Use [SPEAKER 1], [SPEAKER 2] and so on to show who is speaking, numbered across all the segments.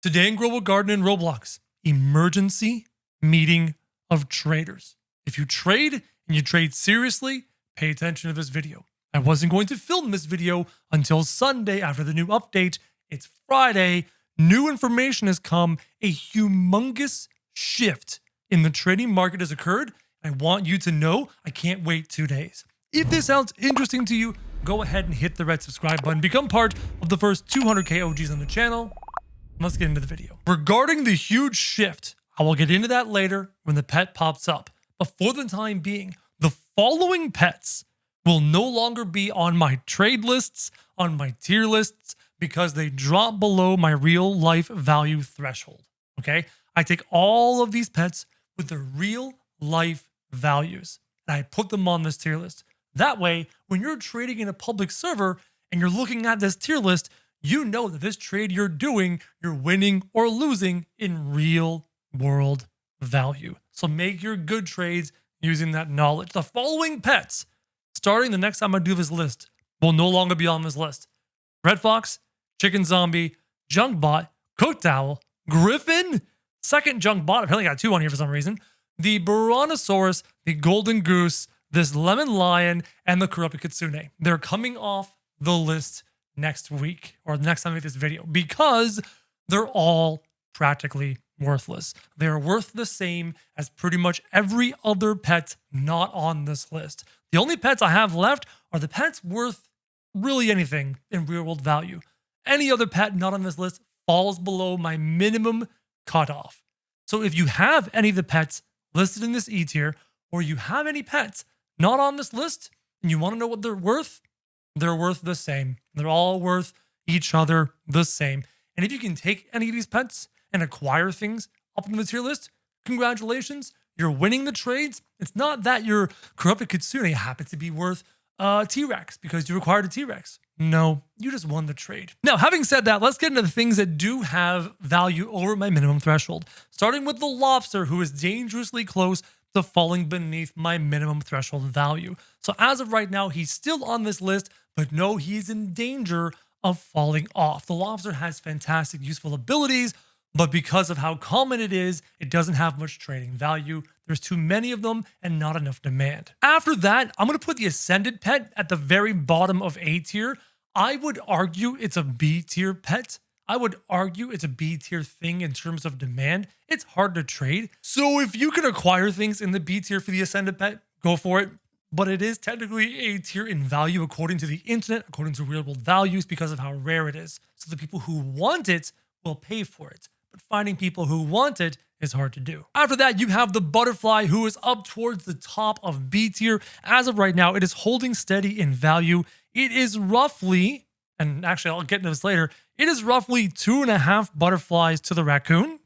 [SPEAKER 1] Today in Global Garden and Roblox, emergency meeting of traders. If you trade and you trade seriously, pay attention to this video. I wasn't going to film this video until Sunday after the new update. It's Friday. New information has come. A humongous shift in the trading market has occurred. I want you to know I can't wait 2 days. If this sounds interesting to you, go ahead and hit the red subscribe button. Become part of the first 200k OGs on the channel. Let's get into the video. Regarding the huge shift, I will get into that later when the pet pops up. But for the time being, the following pets will no longer be on my trade lists, on my tier lists, because they drop below my real life value threshold. Okay? I take all of these pets with their real life values and I put them on this tier list. That way, when you're trading in a public server and you're looking at this tier list, you know that this trade you're doing, you're winning or losing in real world value. So make your good trades using that knowledge. The following pets, starting the next time I do this list, will no longer be on this list. Red Fox, Chicken Zombie, Junkbot, Cooked Owl, Griffin, second Junkbot, apparently got 2 on here for some reason, the Brontosaurus, the Golden Goose, this Lemon Lion, and the Corrupted Kitsune. They're coming off the list next week or the next time I make this video because they're all practically worthless. They're worth the same as pretty much every other pet not on this list. The only pets I have left are the pets worth really anything in real world value. Any other pet not on this list falls below my minimum cutoff. So if you have any of the pets listed in this E tier, or you have any pets not on this list and you want to know what they're worth the same. They're all worth each other the same. And if you can take any of these pets and acquire things up in the tier list, congratulations, you're winning the trades. It's not that your Corrupted Kitsune happens to be worth a T-Rex because you acquired a T-Rex. No, you just won the trade. Now, having said that, let's get into the things that do have value over my minimum threshold. Starting with the lobster, who is dangerously close to falling beneath my minimum threshold value. So as of right now, he's still on this list, but no, he's in danger of falling off. The lobster has fantastic useful abilities, but because of how common it is, it doesn't have much trading value. There's too many of them and not enough demand. After that, I'm going to put the Ascended pet at the very bottom of A tier. I would argue it's a B tier pet. I would argue it's a B tier thing in terms of demand. It's hard to trade. So if you can acquire things in the B tier for the Ascended pet, go for it. But it is technically A tier in value according to the internet, according to real world values, because of how rare it is. So the people who want it will pay for it. But finding people who want it is hard to do. After that, you have the butterfly, who is up towards the top of B tier. As of right now, it is holding steady in value. It is roughly, and actually I'll get into this later, it is roughly 2.5 butterflies to the raccoon.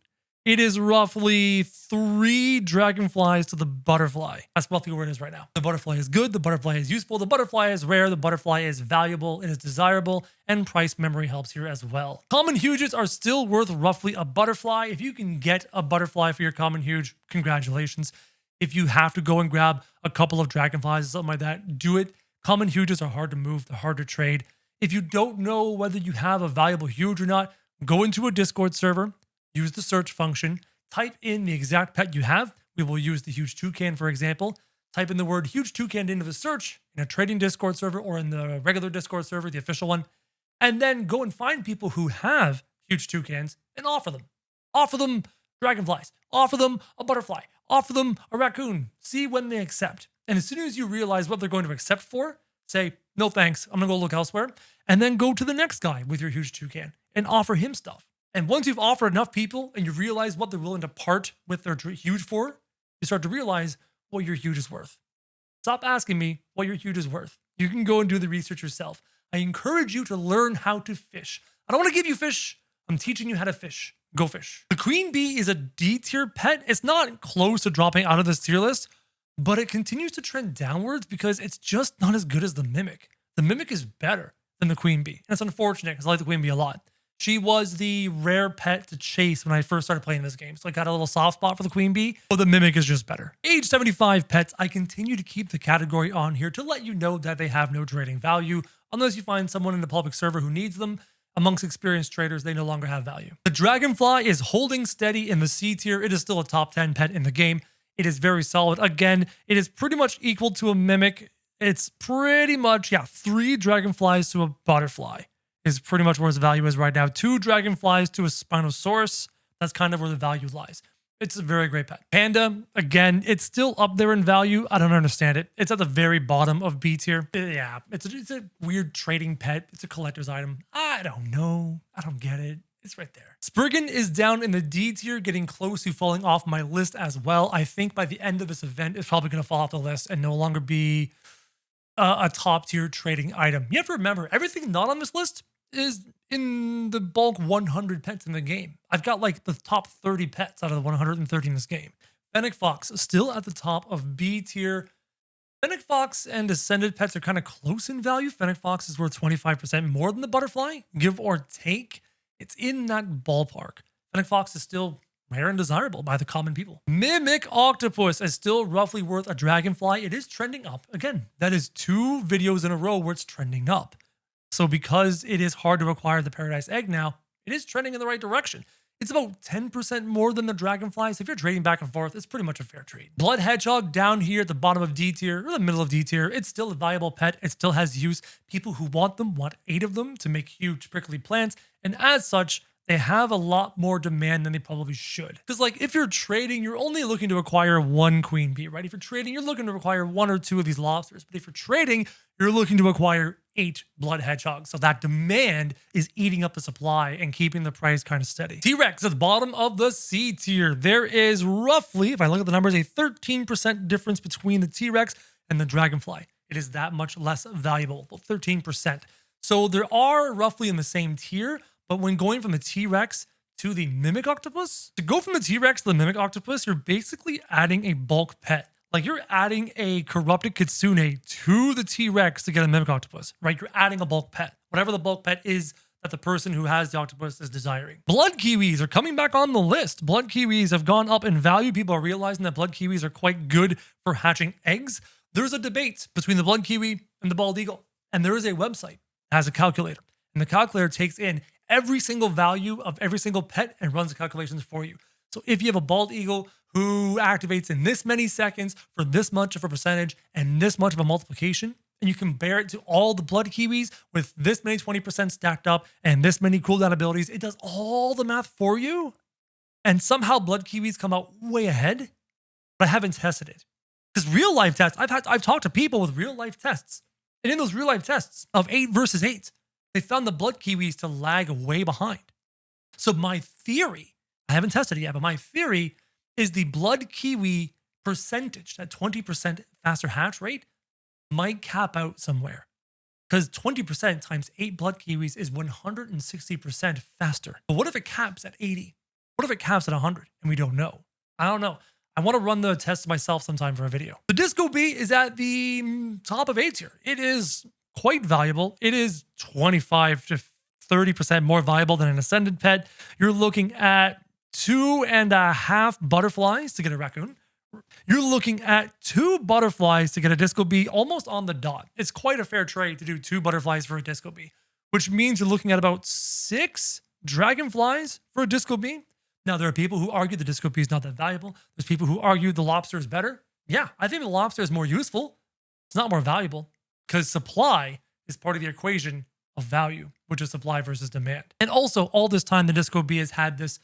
[SPEAKER 1] It is roughly 3 dragonflies to the butterfly. That's roughly where it is right now. The butterfly is good, the butterfly is useful, the butterfly is rare, the butterfly is valuable, it is desirable, and price memory helps here as well. Common huges are still worth roughly a butterfly. If you can get a butterfly for your common huge, congratulations. If you have to go and grab a couple of dragonflies or something like that, do it. Common huges are hard to move, they're hard to trade. If you don't know whether you have a valuable huge or not, go into a Discord server, use the search function, type in the exact pet you have. We will use the huge toucan, for example. Type in the word huge toucan into the search in a trading Discord server or in the regular Discord server, the official one, and then go and find people who have huge toucans and offer them. Offer them dragonflies, offer them a butterfly, offer them a raccoon. See when they accept. And as soon as you realize what they're going to accept for, say, no thanks, I'm gonna go look elsewhere. And then go to the next guy with your huge toucan and offer him stuff. And once you've offered enough people and you realize what they're willing to part with their huge for, you start to realize what your huge is worth. Stop asking me what your huge is worth. You can go and do the research yourself. I encourage you to learn how to fish. I don't want to give you fish. I'm teaching you how to fish. Go fish. The queen bee is a D tier pet. It's not close to dropping out of this tier list, but it continues to trend downwards because it's just not as good as the mimic. The mimic is better than the queen bee. And it's unfortunate because I like the queen bee a lot. She was the rare pet to chase when I first started playing this game. So I got a little soft spot for the queen bee, but the mimic is just better. Age 75 pets, I continue to keep the category on here to let you know that they have no trading value unless you find someone in the public server who needs them. amongst experienced traders, they no longer have value. The Dragonfly is holding steady in the C tier. It is still a top 10 pet in the game. It is very solid. Again, it is pretty much equal to a Mimic. It's pretty much, 3 Dragonflies to a Butterfly is pretty much where its value is right now. 2 Dragonflies to a Spinosaurus. That's kind of where the value lies. It's a very great pet. Panda, again, it's still up there in value. I don't understand it. It's at the very bottom of B tier. Yeah, it's a weird trading pet. It's a collector's item. I don't know. I don't get it. It's right there. Spriggan is down in the D tier, getting close to falling off my list as well. I think by the end of this event, it's probably going to fall off the list and no longer be a top tier trading item. You have to remember, everything not on this list is in the bulk 100 pets in the game. I've got like the top 30 pets out of the 130 in this game. Fennec Fox is still at the top of B tier. Fennec Fox and Ascended pets are kind of close in value. Fennec Fox is worth 25% more than the Butterfly, give or take. It's in that ballpark. Fennec Fox is still rare and desirable by the common people. Mimic Octopus is still roughly worth a Dragonfly. It is trending up. Again, that is 2 videos in a row where it's trending up. So because it is hard to acquire the Paradise Egg now, it is trending in the right direction. It's about 10% more than the Dragonfly. So if you're trading back and forth, it's pretty much a fair trade. Blood Hedgehog down here at the bottom of D tier, or the middle of D tier. It's still a valuable pet. It still has use. People who want them want 8 of them to make huge prickly plants. And as such, they have a lot more demand than they probably should. Because like if you're trading, you're only looking to acquire 1 queen bee, right? If you're trading, you're looking to acquire 1 or 2 of these lobsters. But if you're trading, you're looking to acquire 8 blood hedgehogs. So that demand is eating up the supply and keeping the price kind of steady. T-Rex at the bottom of the C tier. There is roughly, if I look at the numbers, a 13% difference between the T-Rex and the Dragonfly. It is that much less valuable, about 13%. So there are roughly in the same tier, but when going from the T-Rex to the Mimic Octopus, to go from the T-Rex to the Mimic Octopus, you're basically adding a bulk pet. Like you're adding a corrupted Kitsune to the T-Rex to get a Mimic Octopus, right? You're adding a bulk pet, whatever the bulk pet is that the person who has the octopus is desiring. Blood Kiwis are coming back on the list. Blood Kiwis have gone up in value. People are realizing that Blood Kiwis are quite good for hatching eggs. There's a debate between the Blood Kiwi and the Bald Eagle, and there is a website that has a calculator, and the calculator takes in every single value of every single pet and runs the calculations for you. So if you have a Bald Eagle who activates in this many seconds for this much of a percentage and this much of a multiplication, and you compare it to all the Blood Kiwis with this many 20% stacked up and this many cooldown abilities, it does all the math for you. And somehow Blood Kiwis come out way ahead, but I haven't tested it. Because real life tests, I've talked to people with real life tests. And in those real life tests of 8 versus 8, they found the Blood Kiwis to lag way behind. So my theory, I haven't tested it yet, but my theory is the Blood Kiwi percentage, that 20% faster hatch rate, might cap out somewhere. Because 20% times 8 Blood Kiwis is 160% faster. But what if it caps at 80? What if it caps at 100 and we don't know? I don't know. I want to run the test myself sometime for a video. The Disco Bee is at the top of A tier. It is quite valuable. It is 25 to 30% more valuable than an Ascended pet. You're looking at 2.5 butterflies to get a raccoon. You're looking at 2 butterflies to get a Disco Bee almost on the dot. It's quite a fair trade to do 2 butterflies for a Disco Bee, which means you're looking at about 6 dragonflies for a Disco Bee. Now, there are people who argue the Disco Bee is not that valuable. There's people who argue the lobster is better. Yeah, I think the lobster is more useful. It's not more valuable because supply is part of the equation of value, which is supply versus demand. And also, all this time, the Disco Bee has had this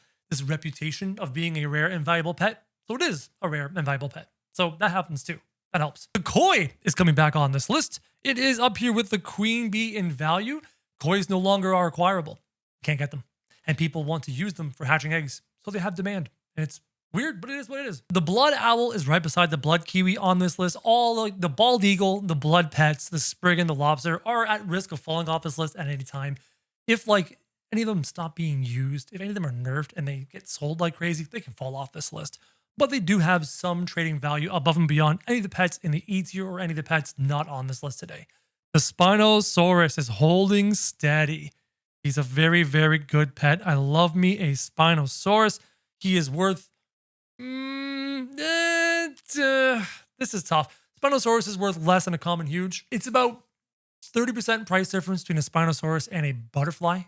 [SPEAKER 1] reputation of being a rare and valuable pet. So it is a rare and valuable pet. So that happens too. That helps. The koi is coming back on this list. It is up here with the queen bee in value. Kois no longer are acquirable. Can't get them. And people want to use them for hatching eggs. So they have demand. And it's weird, but it is what it is. The blood owl is right beside the blood kiwi on this list. All like the bald eagle, the blood pets, the spriggan, the lobster are at risk of falling off this list at any time. If like any of them stop being used, if any of them are nerfed and they get sold like crazy, they can fall off this list. But they do have some trading value above and beyond any of the pets in the E tier or any of the pets not on this list today. The Spinosaurus is holding steady. He's a very, very good pet. I love me a Spinosaurus. He is worth... this is tough. Spinosaurus is worth less than a common huge. It's about 30% price difference between a Spinosaurus and a butterfly.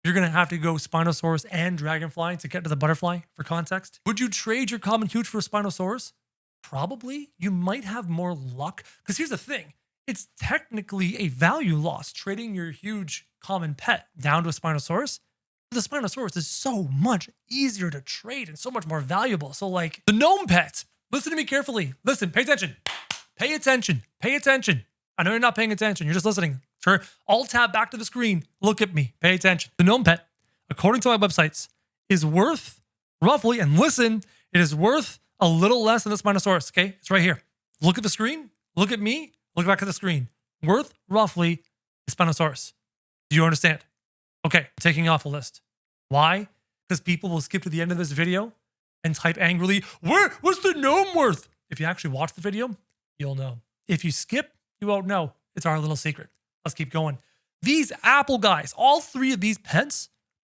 [SPEAKER 1] You're going to have to go Spinosaurus and Dragonfly to get to the butterfly for context. Would you trade your common huge for a Spinosaurus? Probably. You might have more luck. Because here's the thing. It's technically a value loss trading your huge common pet down to a Spinosaurus. The Spinosaurus is so much easier to trade and so much more valuable. So like the gnome pet, listen to me carefully. Listen, pay attention. Pay attention. Pay attention. I know you're not paying attention. You're just listening. Sure. Alt tab back to the screen. Look at me. Pay attention. The gnome pet, according to my websites, is worth roughly, and listen, it is worth a little less than the Spinosaurus. Okay. It's right here. Look at the screen. Look at me. Look back at the screen. Worth roughly the Spinosaurus. Do you understand? Okay. Taking off a list. Why? Because people will skip to the end of this video and type angrily, what's the gnome worth? If you actually watch the video, you'll know. If you skip, you won't know. It's our little secret. Let's keep going. These apple guys, all three of these pets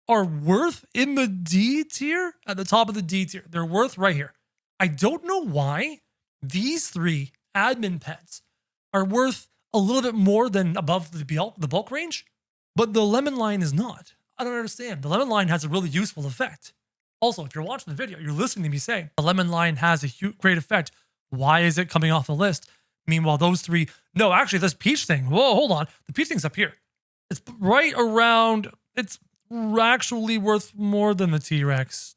[SPEAKER 1] are worth in the D tier, at the top of the D tier. They're worth right here. I don't know why these three admin pets are worth a little bit more than above the bulk range, but the lemon line is not. I don't understand. The lemon line has a really useful effect. Also, if you're watching the video, you're listening to me say the lemon line has a great effect. Why is it coming off the list? Meanwhile, those three, no, actually this peach thing, whoa, hold on. The peach thing's up here. It's right around, it's actually worth more than the T-Rex.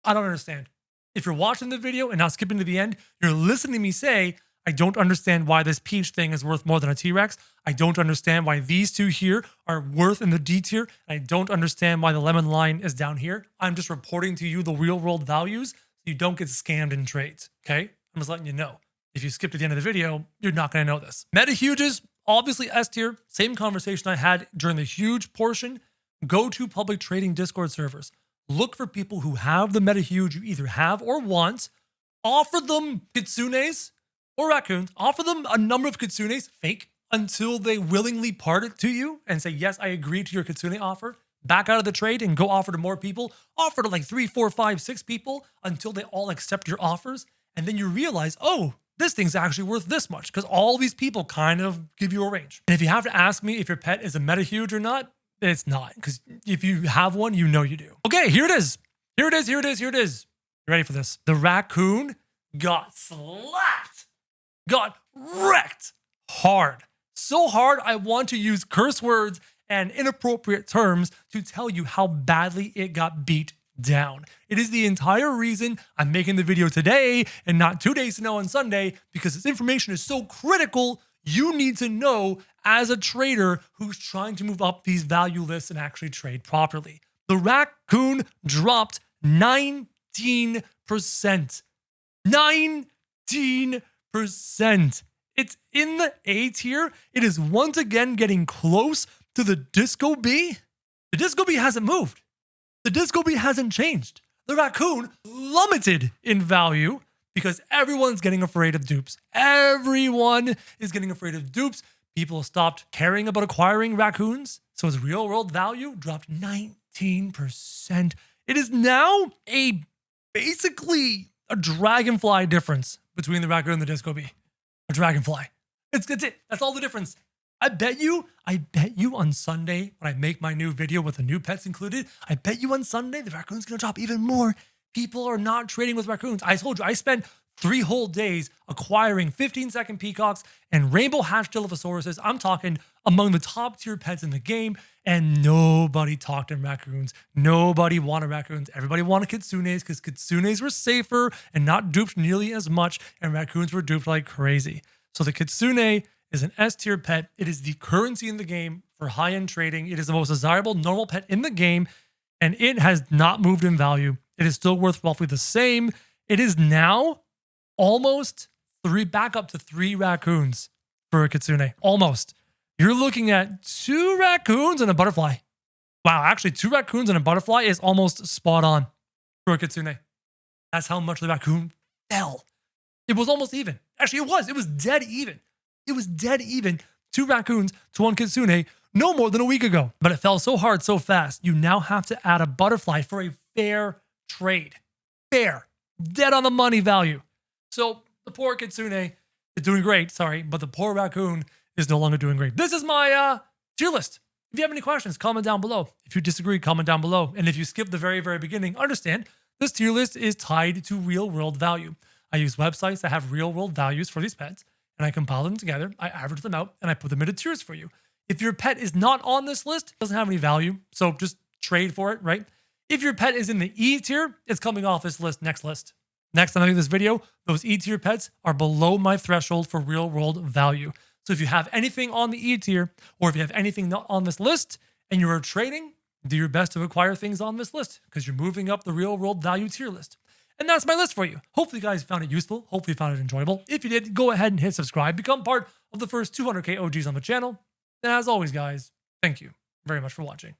[SPEAKER 1] I don't understand. If you're watching the video and not skipping to the end, you're listening to me say, I don't understand why this peach thing is worth more than a T-Rex. I don't understand why these two here are worth in the D tier. I don't understand why the lemon line is down here. I'm just reporting to you the real world values so you don't get scammed in trades, okay? I'm just letting you know. If you skip to the end of the video, you're not going to know this. Meta huges, obviously S tier. Same conversation I had during the huge portion. Go to public trading Discord servers. Look for people who have the meta huge you either have or want. Offer them kitsunes or raccoons. Offer them a number of kitsunes, fake, until they willingly part it to you and say, yes, I agree to your kitsune offer. Back out of the trade and go offer to more people. Offer to like 3, 4, 5, 6 people until they all accept your offers. And then you realize, oh, this thing's actually worth this much because all these people kind of give you a range. And if you have to ask me if your pet is a meta huge or not, it's not, because if you have one, you know you do. Okay, here it is. Here it is, here it is, here it is. You ready for this? The raccoon got slapped, got wrecked hard. So hard, I want to use curse words and inappropriate terms to tell you how badly it got beat down. It is the entire reason I'm making the video today and not 2 days from now on Sunday, because this information is so critical. You need to know as a trader who's trying to move up these value lists and actually trade properly. The raccoon dropped 19%. 19%. It's in the A tier. It is once again getting close to the Disco Bee. The Disco Bee hasn't moved. The Disco Bee hasn't changed. The raccoon plummeted in value because everyone's getting afraid of dupes. Everyone is getting afraid of dupes. People stopped caring about acquiring raccoons. So its real world value dropped 19%. It is now basically a dragonfly difference between the raccoon and the Disco Bee. A dragonfly. It's it. That's all the difference. I bet you on Sunday, when I make my new video with the new pets included, I bet you on Sunday the raccoon's gonna drop even more. People are not trading with raccoons. I told you, I spent 3 whole days acquiring 15-second peacocks and rainbow hatch Dilophosauruses. I'm talking among the top tier pets in the game, and nobody talked in raccoons. Nobody wanted raccoons. Everybody wanted kitsunes because kitsunes were safer and not duped nearly as much, and raccoons were duped like crazy. So the kitsune is an S tier pet. It is the currency in the game for high-end trading. It is the most desirable normal pet in the game, and it has not moved in value. It is still worth roughly the same. It is now almost back up to 3 raccoons for a kitsune. Almost. You're looking at 2 raccoons and a butterfly. Wow, actually 2 raccoons and a butterfly is almost spot on for a kitsune. That's how much the raccoon fell. It was almost even. Actually, it was dead even. It was dead even. 2 raccoons to 1 kitsune no more than a week ago. But it fell so hard, so fast, you now have to add a butterfly for a fair trade. Fair. Dead on the money value. So the poor kitsune is doing great, sorry, but the poor raccoon is no longer doing great. This is my tier list. If you have any questions, comment down below. If you disagree, comment down below. And if you skip the very, very beginning, understand this tier list is tied to real world value. I use websites that have real world values for these pets, and I compile them together, I average them out, and I put them into tiers for you. If your pet is not on this list, it doesn't have any value, so just trade for it, right? If your pet is in the E tier, it's coming off this list, next list. Next time I make this video, those E tier pets are below my threshold for real world value. So if you have anything on the E tier, or if you have anything not on this list and you are trading, do your best to acquire things on this list because you're moving up the real world value tier list. And that's my list for you. Hopefully you guys found it useful. Hopefully you found it enjoyable. If you did, go ahead and hit subscribe. Become part of the first 200K OGs on the channel. And as always, guys, thank you very much for watching.